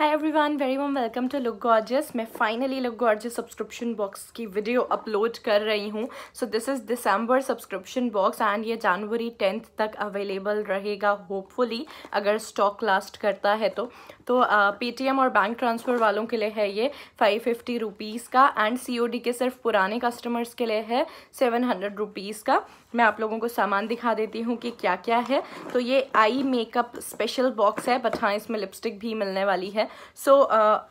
Hi everyone, very warm welcome to look gorgeous. मैं finally look gorgeous subscription box की video upload कर रही हूँ। So this is December subscription box and ये जनवरी 10th तक अवेलेबल रहेगा होपफुली, अगर स्टॉक लास्ट करता है तो पेटीएम और बैंक ट्रांसफ़र वालों के लिए है ये 550 रुपीज़ का एंड सीओडी के सिर्फ पुराने कस्टमर्स के लिए है 700 रुपीज़ का। मैं आप लोगों को सामान दिखा देती हूँ कि क्या क्या है। तो ये आई मेकअप स्पेशल बॉक्स है, बट हाँ इसमें लिपस्टिक भी मिलने वाली है। सो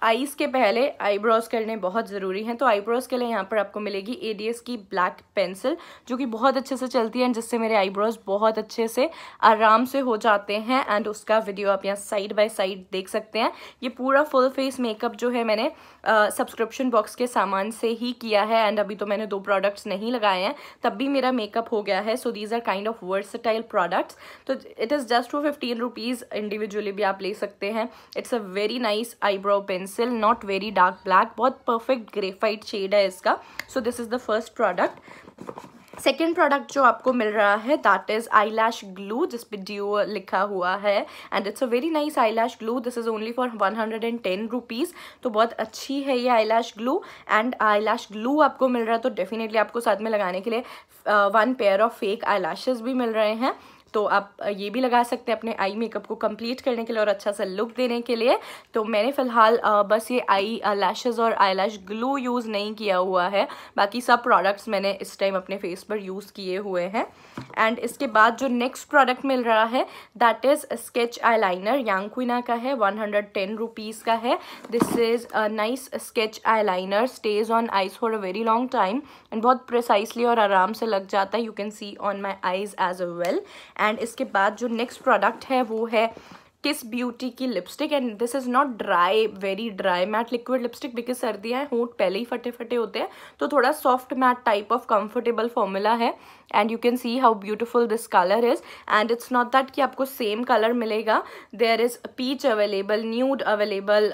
आईज़ के पहले आईब्रोज करने बहुत ज़रूरी हैं, तो आईब्रोज के लिए यहाँ पर आपको मिलेगी एडीएस की ब्लैक पेंसिल जो कि बहुत अच्छे से चलती है, जिससे मेरे आईब्रोज बहुत अच्छे से आराम से हो जाते हैं एंड उसका वीडियो आप यहाँ साइड बाय साइड देख सकते हैं। ये पूरा फुल फेस मेकअप जो है मैंने सब्सक्रिप्शन बॉक्स के सामान से ही किया है एंड अभी तो मैंने 2 प्रोडक्ट्स नहीं लगाए हैं, तब भी मेरा मेकअप हो गया है। So these are kind of versatile products. तो it is just for 15 rupees, individually भी आप ले सकते हैं। It's a very nice eyebrow pencil, not very dark black, बहुत परफेक्ट ग्रेफाइट शेड है इसका। So this is the first product. Second product जो आपको मिल रहा है that is eyelash glue, जिस पे ड्यू लिखा हुआ है and it's a very nice I lash glue. This is only for 110 rupees. तो बहुत अच्छी है ये eyelash glue and eyelash glue आपको मिल रहा है, तो डेफिनेटली आपको साथ में लगाने के लिए 1 pair of fake I lashes भी मिल रहे हैं। तो आप ये भी लगा सकते हैं अपने आई मेकअप को कंप्लीट करने के लिए और अच्छा सा लुक देने के लिए। तो मैंने फ़िलहाल बस ये आई लैशेज़ और आई लैश ग्लू यूज़ नहीं किया हुआ है, बाकी सब प्रोडक्ट्स मैंने इस टाइम अपने फेस पर यूज़ किए हुए हैं। एंड इसके बाद जो नेक्स्ट प्रोडक्ट मिल रहा है that is sketch eyeliner, यांक्विना का है, 110 रुपीज़ का है। This is a nice sketch eyeliner, stays on eyes for a very long time and बहुत प्रिसाइसली और आराम से लग जाता है। You can see on my eyes as well. And इसके बाद जो नेक्स्ट प्रोडक्ट है वो है किस ब्यूटी की lipstick and this is not dry, very dry matte liquid lipstick, because सर्दियाँ हैं, होंठ पहले ही फटे फटे होते हैं, तो थोड़ा soft matte type of comfortable formula है। And you can see how beautiful this colour is and it's not that कि आपको सेम कलर मिलेगा। There is peach available, nude available,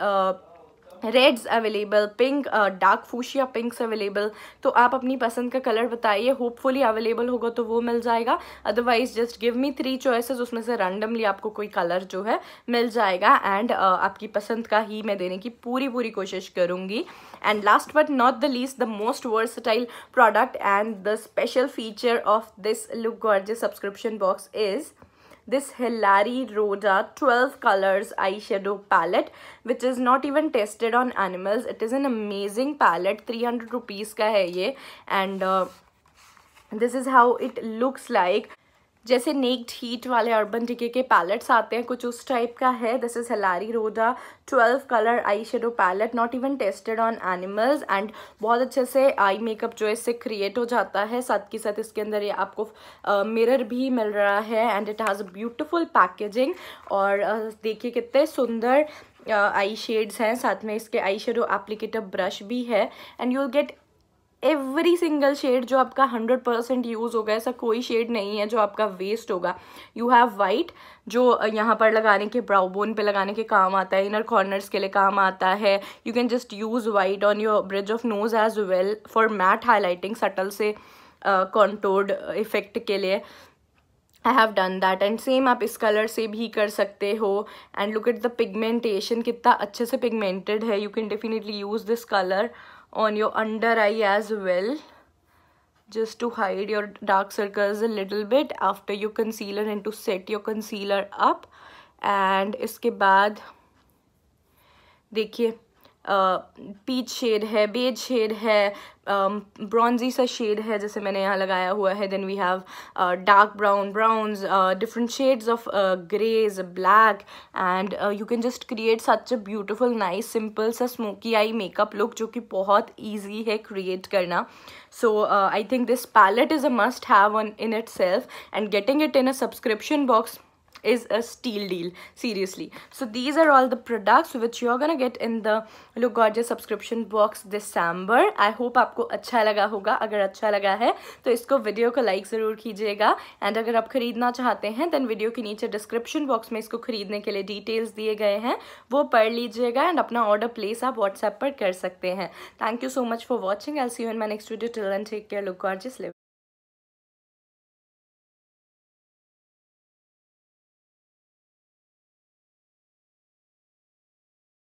reds available, pink, dark fuchsia pinks available. तो आप अपनी पसंद का colour बताइए, होपफुली अवेलेबल होगा तो वो मिल जाएगा, otherwise just give me 3 choices, उसमें से रैंडमली आपको कोई कलर जो है मिल जाएगा एंड आपकी पसंद का ही मैं देने की पूरी कोशिश करूँगी। And last but not the least, the most versatile product and the special feature of this look gorgeous subscription box is this Hilary Rhoda 12 colors eyeshadow palette, which is not even tested on animals. It is an amazing palette, 300 rupees का है ये and this is how it looks like. जैसे Naked Heat वाले Urban Decay के palettes आते हैं, कुछ उस टाइप का है। This is Hilary Rhoda 12 colour eye shadow palette, not even tested on animals and बहुत अच्छे से आई मेकअप जो है इससे क्रिएट हो जाता है। साथ के साथ इसके अंदर ये आपको मिरर भी मिल रहा है and it has a beautiful packaging. और देखिए कितने सुंदर आई शेड्स हैं, साथ में इसके आई शेडो एप्लीकेटर ब्रश भी है and you will get every single shade जो आपका 100% यूज़ होगा। ऐसा कोई शेड नहीं है जो आपका वेस्ट होगा। यू हैव वाइट जो यहाँ पर लगाने के, ब्राउ बोन पे लगाने के काम आता है, इनर कॉर्नर्स के लिए काम आता है। You can just use white on your bridge of nose as well for matte highlighting, subtle से कॉन्टोर्ड इफेक्ट के लिए। I have done that and same आप इस कलर से भी कर सकते हो। And look at the pigmentation, कितना अच्छे से पिगमेंटेड है। You can definitely use this colour on your under eye as well, just to hide your dark circles a little bit after your concealer and to set your concealer up. And इसके बाद देखिए peach shade है, beige shade है, bronzy सा shade है जैसे मैंने यहाँ लगाया हुआ है। Then we have dark browns, different shades of greys, black and you can just create such a beautiful nice simple सा स्मोकी आई मेकअप लुक जो कि बहुत ईजी है क्रिएट करना। So I think this palette is a must have in itself and getting it in a subscription box is a steal deal, seriously. So these are all the products which you're gonna get in the Look Gorgeous subscription box December. I hope आपको अच्छा लगा होगा। अगर अच्छा लगा है तो इसको वीडियो को लाइक ज़रूर कीजिएगा एंड अगर आप खरीदना चाहते हैं देन वीडियो के नीचे डिस्क्रिप्शन बॉक्स में इसको खरीदने के लिए डिटेल्स दिए गए हैं, वो पढ़ लीजिएगा एंड अपना ऑर्डर प्लेस आप व्हाट्सएप पर कर सकते हैं। Thank you so much for watching. I will see you in my next video. Till then take care, look gorgeous, live